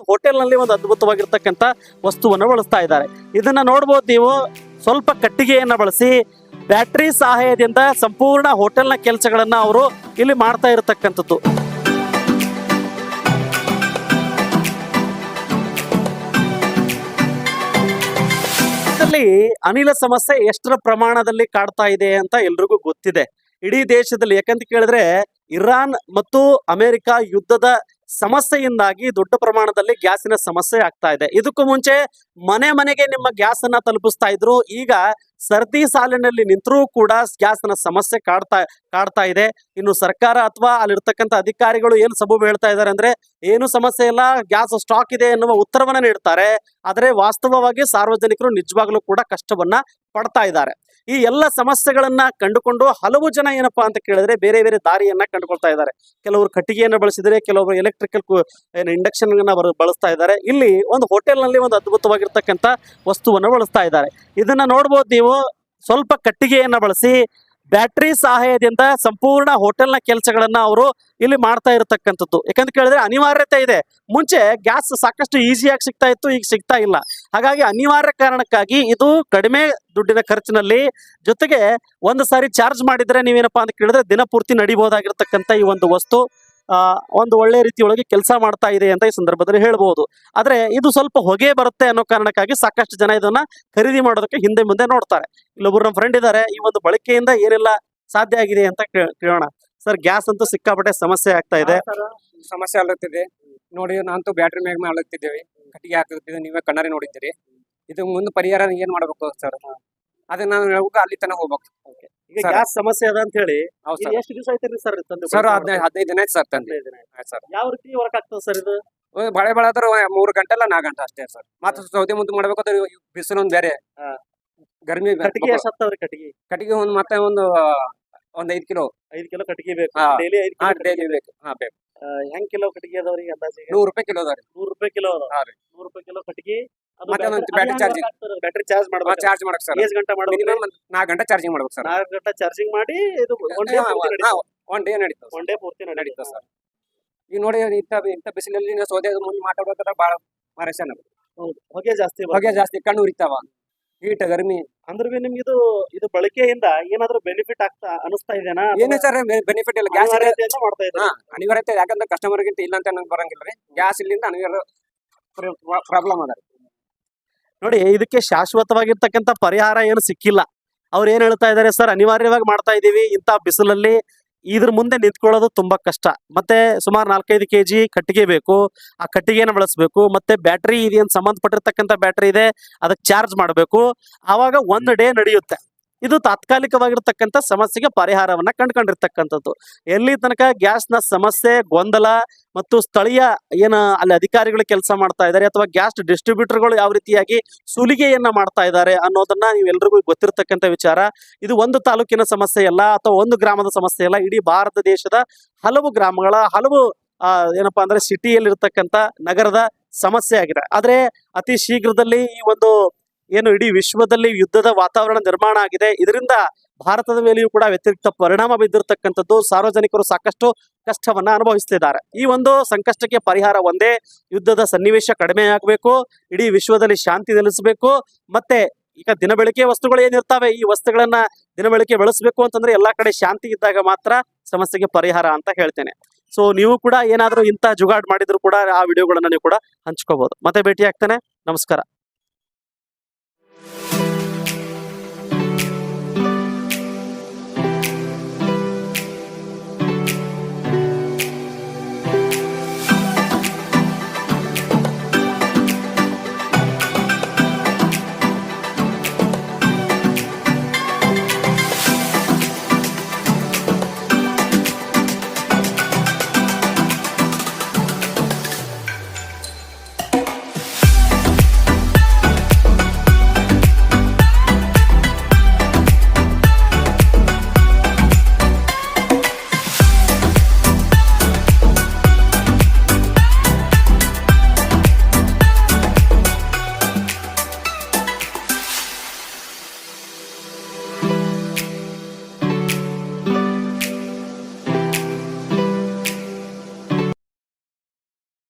Hotel ನಲ್ಲಿ ಒಂದು ಅದ್ಭುತವಾಗಿರ್ತಕ್ಕಂಥ ವಸ್ತುವನ್ನು ಬಳಸ್ತಾ ಇದ್ದಾರೆ. ಇದನ್ನ ನೋಡಬಹುದು ನೀವು. ಸ್ವಲ್ಪ ಕಟ್ಟಿಗೆಯನ್ನ ಬಳಸಿ ಬ್ಯಾಟರಿ ಸಹಾಯದಿಂದ ಸಂಪೂರ್ಣ ಹೋಟೆಲ್ನ ಕೆಲಸಗಳನ್ನ ಅವರು ಇಲ್ಲಿ ಮಾಡ್ತಾ ಇರತಕ್ಕಂಥದ್ದು. ಇಲ್ಲಿ ಅನಿಲ ಸಮಸ್ಯೆ ಎಷ್ಟರ ಪ್ರಮಾಣದಲ್ಲಿ ಕಾಡ್ತಾ ಇದೆ ಅಂತ ಎಲ್ರಿಗೂ ಗೊತ್ತಿದೆ ಇಡೀ ದೇಶದಲ್ಲಿ. ಯಾಕಂತ ಕೇಳಿದ್ರೆ ಇರಾನ್ ಮತ್ತು ಅಮೆರಿಕ ಯುದ್ಧದ ಸಮಸ್ಯೆಯಿಂದಾಗಿ ದೊಡ್ಡ ಪ್ರಮಾಣದಲ್ಲಿ ಗ್ಯಾಸಿನ ಸಮಸ್ಯೆ ಆಗ್ತಾ ಇದೆ. ಇದಕ್ಕೂ ಮುಂಚೆ ಮನೆ ಮನೆಗೆ ನಿಮ್ಮ ಗ್ಯಾಸ್ ಅನ್ನ ತಲುಪಿಸ್ತಾ ಇದ್ರು. ಈಗ ಸರತಿ ಸಾಲಿನಲ್ಲಿ ನಿಂತರೂ ಕೂಡ ಗ್ಯಾಸ್ನ ಸಮಸ್ಯೆ ಕಾಡ್ತಾ ಇದೆ. ಇನ್ನು ಸರ್ಕಾರ ಅಥವಾ ಅಲ್ಲಿರ್ತಕ್ಕಂಥ ಅಧಿಕಾರಿಗಳು ಏನು ಸಬೂಬು ಹೇಳ್ತಾ ಇದ್ದಾರೆ ಅಂದ್ರೆ ಏನು ಸಮಸ್ಯೆ ಇಲ್ಲ, ಗ್ಯಾಸ್ ಸ್ಟಾಕ್ ಇದೆ ಎನ್ನುವ ಉತ್ತರವನ್ನ ನೀಡ್ತಾರೆ. ಆದರೆ ವಾಸ್ತವವಾಗಿ ಸಾರ್ವಜನಿಕರು ನಿಜವಾಗ್ಲೂ ಕೂಡ ಕಷ್ಟವನ್ನ ಪಡ್ತಾ ಇದ್ದಾರೆ. ಈ ಎಲ್ಲ ಸಮಸ್ಯೆಗಳನ್ನ ಕಂಡುಕೊಂಡು ಹಲವು ಜನ ಏನಪ್ಪಾ ಅಂತ ಕೇಳಿದ್ರೆ ಬೇರೆ ಬೇರೆ ದಾರಿಯನ್ನ ಕಂಡುಕೊಳ್ತಾ ಇದ್ದಾರೆ. ಕೆಲವರು ಕಟ್ಟಿಗೆಯನ್ನು ಬಳಸಿದರೆ, ಕೆಲವರು ಎಲೆಕ್ಟ್ರಿಕಲ್ ಇಂಡಕ್ಷನ್ ಬಳಸ್ತಾ ಇದ್ದಾರೆ. ಇಲ್ಲಿ ಒಂದು ಹೋಟೆಲ್ ನಲ್ಲಿ ಒಂದು ಅದ್ಭುತವಾಗಿರ್ತಕ್ಕಂಥ ವಸ್ತುವನ್ನು ಬಳಸ್ತಾ ಇದ್ದಾರೆ. ಇದನ್ನ ನೋಡಬಹುದು ನೀವು. ಸ್ವಲ್ಪ ಕಟ್ಟಿಗೆಯನ್ನ ಬಳಸಿ ಬ್ಯಾಟರಿ ಸಹಾಯದಿಂದ ಸಂಪೂರ್ಣ ಹೋಟೆಲ್ನ ಕೆಲಸಗಳನ್ನ ಅವರು ಇಲ್ಲಿ ಮಾಡ್ತಾ ಇರತಕ್ಕಂಥದ್ದು. ಯಾಕಂತ ಕೇಳಿದ್ರೆ ಅನಿವಾರ್ಯತೆ ಇದೆ. ಮುಂಚೆ ಗ್ಯಾಸ್ ಸಾಕಷ್ಟು ಈಸಿಯಾಗಿ ಸಿಗ್ತಾ ಇತ್ತು, ಈಗ ಸಿಗ್ತಾ ಇಲ್ಲ. ಹಾಗಾಗಿ ಅನಿವಾರ್ಯ ಕಾರಣಕ್ಕಾಗಿ ಇದು ಕಡಿಮೆ ದುಡ್ಡಿನ ಖರ್ಚಿನಲ್ಲಿ, ಜೊತೆಗೆ ಒಂದು ಸಾರಿ ಚಾರ್ಜ್ ಮಾಡಿದ್ರೆ ನೀವೇನಪ್ಪಾ ಅಂತ ಕೇಳಿದ್ರೆ ದಿನಪೂರ್ತಿ ನಡಿಬಹುದಾಗಿರ್ತಕ್ಕಂಥ ಈ ಒಂದು ವಸ್ತು ಒಂದು ಒಳ್ಳೆ ರೀತಿಯೊಳಗೆ ಕೆಲಸ ಮಾಡ್ತಾ ಇದೆ ಅಂತ ಈ ಸಂದರ್ಭದಲ್ಲಿ ಹೇಳ್ಬಹುದು. ಆದ್ರೆ ಇದು ಸ್ವಲ್ಪ ಹೊಗೆ ಬರುತ್ತೆ ಅನ್ನೋ ಕಾರಣಕ್ಕಾಗಿ ಸಾಕಷ್ಟು ಜನ ಇದನ್ನ ಖರೀದಿ ಮಾಡೋದಕ್ಕೆ ಹಿಂದೆ ಮುಂದೆ ನೋಡ್ತಾರೆ. ಇಲ್ಲೊಬ್ರು ನಮ್ಮ ಫ್ರೆಂಡ್ ಇದ್ದಾರೆ. ಈ ಒಂದು ಬಳಕೆಯಿಂದ ಏನೆಲ್ಲ ಸಾಧ್ಯ ಆಗಿದೆ ಅಂತ ಕೇಳೋಣ. ಸರ್, ಗ್ಯಾಸ್ ಅಂತೂ ಸಿಕ್ಕಾಪಟ್ಟೆ ಸಮಸ್ಯೆ ಆಗ್ತಾ ಇದೆ. ಸಮಸ್ಯೆ ಆಗ್ತಿದೆ ನೋಡಿ. ನಾನಂತೂ ಬ್ಯಾಟ್ರಿ ಮ್ಯಾಗ ಆಗ್ತಿದ್ದೇವೆ, ಕಟ್ಟಿಗೆ ಹಾಕುತ್ತಿದ್ದೇವೆ. ನೀವೇ ಕಣ್ಣಾರೆ ನೋಡಿದ್ದೀರಿ. ಇದು ಮುಂದೆ ಪರಿಹಾರ ಏನ್ ಮಾಡ್ಬೇಕು ಸರ್? ಅದನ್ನ ನಾವು ಹೇಳುವಾಗ ಅಲ್ಲಿ ತನಕ ಹೋಗ್ಬೇಕು. ಈಗ ಗ್ಯಾಸ್ ಸಮಸ್ಯೆ ಅದ ಅಂತ ಹೇಳಿ ಹೌದು ಸರ್. ಎಷ್ಟು ದಿವಸ ಆಯ್ತು ಸರ್ ತಂದು? ಸರ್ 15 ದಿನ ಆಯ್ತು ಸರ್ ತಂದೆ. ಸರ್ ಯಾವ ರೀತಿ ವರ್ಕ್ ಆಗ್ತದೆ ಸರ್ ಇದು? ಬಳೆ ಆದ್ರೆ 3 ಗಂಟೆ ಅಲ್ಲ 4 ಗಂಟೆ ಅಷ್ಟೇ ಸರ್. ಮತ್ತೆ ಸೌದೆ ಮುಂದೆ ಮಾಡ್ಬೇಕಾದ್ರೆ ಬಿಸಿಲು ಒಂದ್ ಬೇರೆ, ಗರ್ಮಿ. ಕಟ್ಟಿಗೆ ಎಷ್ಟು ಹತ್ತವ್ರಿ? ಕಟ್ಟಿಗೆ ಒಂದ್ ಮತ್ತೆ ಒಂದು 5 ಕಿಲೋ 5 ಕಿಲೋ ಕಟ್ಟಿಗೆ ಬೇಕು. ಹಾ. ಡೈಲಿ 5 ಡೈಲಿ ಬೇಕು. ಬೇಕು. ಹೆಂಗ್ ಕಿಲೋ ಕಟ್ಟಿಗೆ ಅದಾವ್ರಿ ಅಂದಾಜಿಗೆ? 100 ರೂಪಾಯಿ ಕಿಲೋ ಅದಾವ್ರಿ. 100 ರೂಪಾಯಿ ಕಿಲೋ ಅದಾವ. ಹಾ ರೀ. 100 ರೂಪಾಯಿ ಕಿಲೋ ಕಟ್ಟಿಗೆ. ಮತ್ತೆ ಒಂದು ಬ್ಯಾಟ್ರಿ ಚಾರ್ಜಿಂಗ್. ಬ್ಯಾಟ್ರಿ ಚಾರ್ಜ್ ಮಾಡ್ಬೇಕು. ಚಾರ್ಜ್ ಮಾಡಕ್ ಸರ್ ಎಷ್ಟು ಗಂಟೆ ಮಾಡ್ಬೇಕು? ಮಿನಿಮಮ್ 4 ಗಂಟೆ ಚಾರ್ಜಿಂಗ್ ಮಾಡ್ಬೇಕು ಸರ್. 4 ಗಂಟೆ ಚಾರ್ಜಿಂಗ್ ಮಾಡಿ ಇದು ಒನ್ ಡೇ ನಡೀತದೆ. ಒನ್ ಡೇ ಪೂರ್ತಿ ನಡೀತದೆ ನಡೀತದೆ ಸರ್. ಈಗ ನೋಡಿ ಇಂಥ ಬಿಸಿಲಲ್ಲಿ ನಾವು ಸೌದೆ ಮುಂದೆ ಮಾತಾಡ್ಬೇಕಾದ್ರೆ ಬಹಳ ಮರಸನ ಹೊಗೆ ಜಾಸ್ತಿ ಹೊಗೆ ಜಾಸ್ತಿ, ಕಣ್ಣು ಉರಿತಾವ, ಹೀಟ್, ಗರ್ಮಿ. ಅಂದ್ರೆ ನಿಮ್ಗೆ ಇದು ಬಳಕೆಯಿಂದ ಏನಾದ್ರೂ ಬೆನಿಫಿಟ್ ಆಗ್ತಾ ಅನಿಸ್ತಾ ಇದೆನಾ? ಏನೇ ಸರ್ ಬೆನಿಫಿಟ್ ಇಲ್ಲ. ಗ್ಯಾಸ್ ಅನಿವಾರ್ಯತೆಯಿಂದ ಮಾಡ್ತಾ ಇದ್ದಾರೆ. ಅನಿವಾರ್ಯತೆ. ಯಾಕಂದ್ರೆ ಕಸ್ಟಮರ್ ಗಿಂತ ಇಲ್ಲ ಅಂತ ನಂಗೆ ಬರಂಗಿಲ್ಲ ರೀ. ಗ್ಯಾಸ್ ಇಲ್ಲಿಂದ ಅನಿವಾರ್ಯ ಪ್ರಾಬ್ಲಮ್ ಅದ ನೋಡಿ. ಇದಕ್ಕೆ ಶಾಶ್ವತವಾಗಿರ್ತಕ್ಕಂಥ ಪರಿಹಾರ ಏನು ಸಿಕ್ಕಿಲ್ಲ. ಅವ್ರು ಏನ್ ಹೇಳ್ತಾ ಇದಾರೆ ಸರ್, ಅನಿವಾರ್ಯವಾಗಿ ಮಾಡ್ತಾ ಇದೀವಿ. ಇಂಥ ಬಿಸಿಲಲ್ಲಿ ಇದ್ರ ಮುಂದೆ ನಿಂತ್ಕೊಳ್ಳೋದು ತುಂಬಾ ಕಷ್ಟ. ಮತ್ತೆ ಸುಮಾರು 4-5 kg ಕಟ್ಟಿಗೆ ಬೇಕು. ಆ ಕಟ್ಟಿಗೆನ ಬಳಸಬೇಕು. ಮತ್ತೆ ಬ್ಯಾಟ್ರಿ ಇದೇನು ಸಂಬಂಧಪಟ್ಟಿರ್ತಕ್ಕಂಥ ಬ್ಯಾಟ್ರಿ ಇದೆ, ಅದಕ್ಕೆ ಚಾರ್ಜ್ ಮಾಡಬೇಕು. ಆವಾಗ 1 ಡೇ ನಡೆಯುತ್ತೆ. ಇದು ತಾತ್ಕಾಲಿಕವಾಗಿರ್ತಕ್ಕಂಥ ಸಮಸ್ಯೆಗೆ ಪರಿಹಾರವನ್ನ ಕಂಡುಕೊಂಡಿರ್ತಕ್ಕಂಥದ್ದು. ಎಲ್ಲಿ ತನಕ ಗ್ಯಾಸ್ನ ಸಮಸ್ಯೆ, ಗೊಂದಲ ಮತ್ತು ಸ್ಥಳೀಯ ಏನ ಅಲ್ಲಿ ಅಧಿಕಾರಿಗಳು ಕೆಲಸ ಮಾಡ್ತಾ ಇದ್ದಾರೆ ಅಥವಾ ಗ್ಯಾಸ್ ಡಿಸ್ಟ್ರಿಬ್ಯೂಟರ್ಗಳು ಯಾವ ರೀತಿಯಾಗಿ ಸುಲಿಗೆಯನ್ನ ಮಾಡ್ತಾ ಇದ್ದಾರೆ ಅನ್ನೋದನ್ನ ನೀವೆಲ್ರಿಗೂ ಗೊತ್ತಿರ್ತಕ್ಕಂಥ ವಿಚಾರ. ಇದು ಒಂದು ತಾಲೂಕಿನ ಸಮಸ್ಯೆ ಅಲ್ಲ ಅಥವಾ ಒಂದು ಗ್ರಾಮದ ಸಮಸ್ಯೆ ಅಲ್ಲ. ಇಡೀ ಭಾರತ ದೇಶದ ಹಲವು ಗ್ರಾಮಗಳ, ಹಲವು ಏನಪ್ಪಾ ಅಂದ್ರೆ ಸಿಟಿಯಲ್ಲಿ ಇರ್ತಕ್ಕಂಥ ನಗರದ ಸಮಸ್ಯೆ ಆಗಿದೆ. ಆದ್ರೆ ಅತಿ ಶೀಘ್ರದಲ್ಲಿ ಈ ಒಂದು ಏನು ಇಡೀ ವಿಶ್ವದಲ್ಲಿ ಯುದ್ಧದ ವಾತಾವರಣ ನಿರ್ಮಾಣ ಆಗಿದೆ. ಇದರಿಂದ ಭಾರತದ ಮೇಲೆಯೂ ಕೂಡ ವ್ಯತಿರಿಕ್ತ ಪರಿಣಾಮ ಬಿದ್ದಿರ್ತಕ್ಕಂಥದ್ದು. ಸಾರ್ವಜನಿಕರು ಸಾಕಷ್ಟು ಕಷ್ಟವನ್ನ ಅನುಭವಿಸ್ತಿದ್ದಾರೆ. ಈ ಒಂದು ಸಂಕಷ್ಟಕ್ಕೆ ಪರಿಹಾರ ಒಂದೇ, ಯುದ್ಧದ ಸನ್ನಿವೇಶ ಕಡಿಮೆ ಆಗಬೇಕು, ಇಡೀ ವಿಶ್ವದಲ್ಲಿ ಶಾಂತಿ ನೆಲೆಸಬೇಕು. ಮತ್ತೆ ಈಗ ದಿನಬಳಕೆ ವಸ್ತುಗಳು ಏನಿರ್ತಾವೆ, ಈ ವಸ್ತುಗಳನ್ನ ದಿನಬಳಕೆ ಬಳಸಬೇಕು ಅಂತಂದ್ರೆ ಎಲ್ಲಾ ಕಡೆ ಶಾಂತಿ ಇದ್ದಾಗ ಮಾತ್ರ ಸಮಸ್ಯೆಗೆ ಪರಿಹಾರ ಅಂತ ಹೇಳ್ತೇನೆ. ಸೊ ನೀವು ಕೂಡ ಏನಾದ್ರೂ ಇಂಥ ಜುಗಾಡ್ ಮಾಡಿದ್ರು ಕೂಡ ಆ ವಿಡಿಯೋಗಳನ್ನ ನೀವು ಕೂಡ ಹಂಚ್ಕೋಬಹುದು. ಮತ್ತೆ ಭೇಟಿ ಆಗ್ತಾನೆ. ನಮಸ್ಕಾರ.